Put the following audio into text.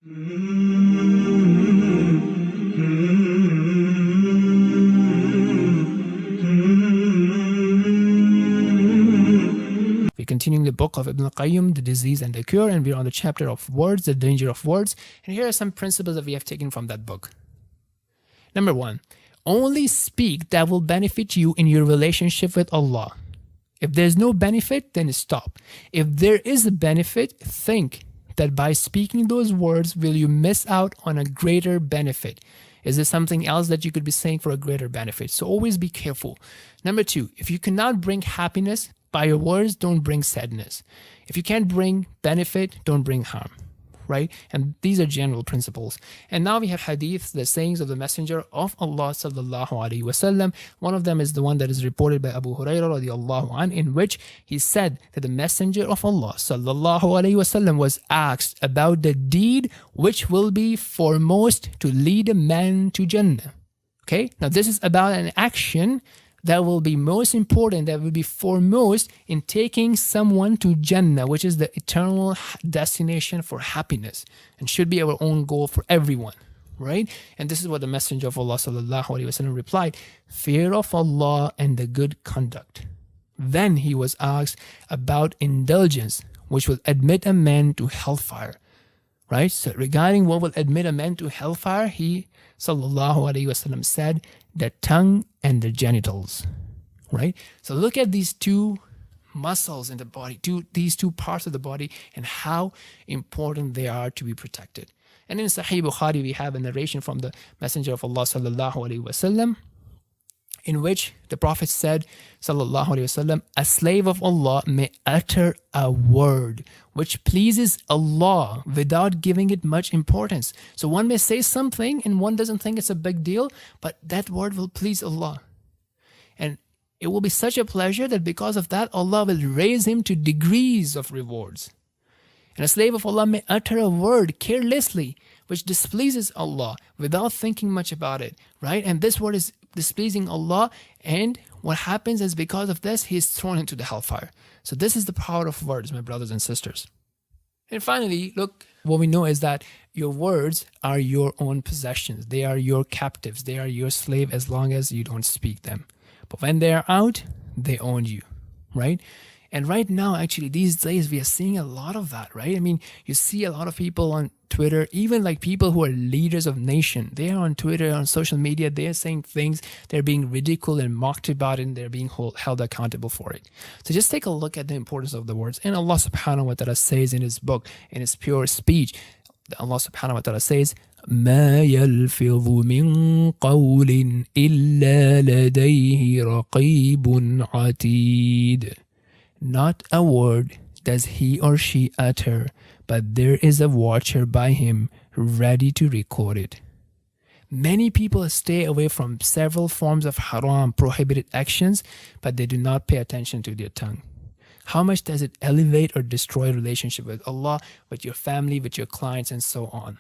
We're continuing the book of al-Qayyim, The Disease and the Cure, and we're on the chapter of words, the danger of words. And here are some principles that we have taken from that book. Number 1, only speak that will benefit you in your relationship with Allah. If there's no benefit, then stop. If there is a benefit, think that by speaking those words, will you miss out on a greater benefit? Is there something else that you could be saying for a greater benefit? So always be careful. Number 2, if you cannot bring happiness by your words, don't bring sadness. If you can't bring benefit, don't bring harm. Right? And these are general principles. And now we have hadiths, the sayings of the Messenger of Allah sallallahu alaihi wasallam. One of them is the one that is reported by Abu Hurairah radiallahu anh, in which he said that the Messenger of Allah sallallahu alaihi wasallam was asked about the deed which will be foremost to lead a man to Jannah. Okay? Now this is about an action that will be most important, that will be foremost in taking someone to Jannah, which is the eternal destination for happiness and should be our own goal for everyone, right? And this is what the Messenger of Allah sallallahu alaihi wasallam replied: fear of Allah and the good conduct. Then he was asked about indulgence, which will admit a man to hellfire, right? So regarding what will admit a man to hellfire, he sallallahu alaihi wasallam said, the tongue and the genitals, right? So look at these two muscles in the body, these two parts of the body, and how important they are to be protected. And in Sahih Bukhari, we have a narration from the Messenger of Allah sallallahu alaihi wasallam, in which the Prophet said, sallallahu alaihi wasallam, a slave of Allah may utter a word which pleases Allah without giving it much importance. So one may say something and one doesn't think it's a big deal, but that word will please Allah. And it will be such a pleasure that because of that, Allah will raise him to degrees of rewards. And a slave of Allah may utter a word carelessly which displeases Allah without thinking much about it, right? And this word is displeasing Allah, and what happens is because of this, he is thrown into the hellfire. So this is the power of words, my brothers and sisters. And finally, look, what we know is that your words are your own possessions. They are your captives. They are your slave as long as you don't speak them. But when they are out, they own you, right? And right now, actually, these days, we are seeing a lot of that, right? I mean, you see a lot of people on Twitter, even like people who are leaders of nation, they are on Twitter, on social media, they are saying things, they're being ridiculed and mocked about it, and they're being held accountable for it. So just take a look at the importance of the words. And Allah subhanahu wa ta'ala says in his book, in his pure speech, Allah subhanahu wa ta'ala says, ما يلفظ من قول إلا لديه رقيب عتيد. Not a word does he or she utter, but there is a watcher by him ready to record it. Many people stay away from several forms of haram, prohibited actions, but they do not pay attention to their tongue. How much does it elevate or destroy relationship with Allah, with your family, with your clients, and so on?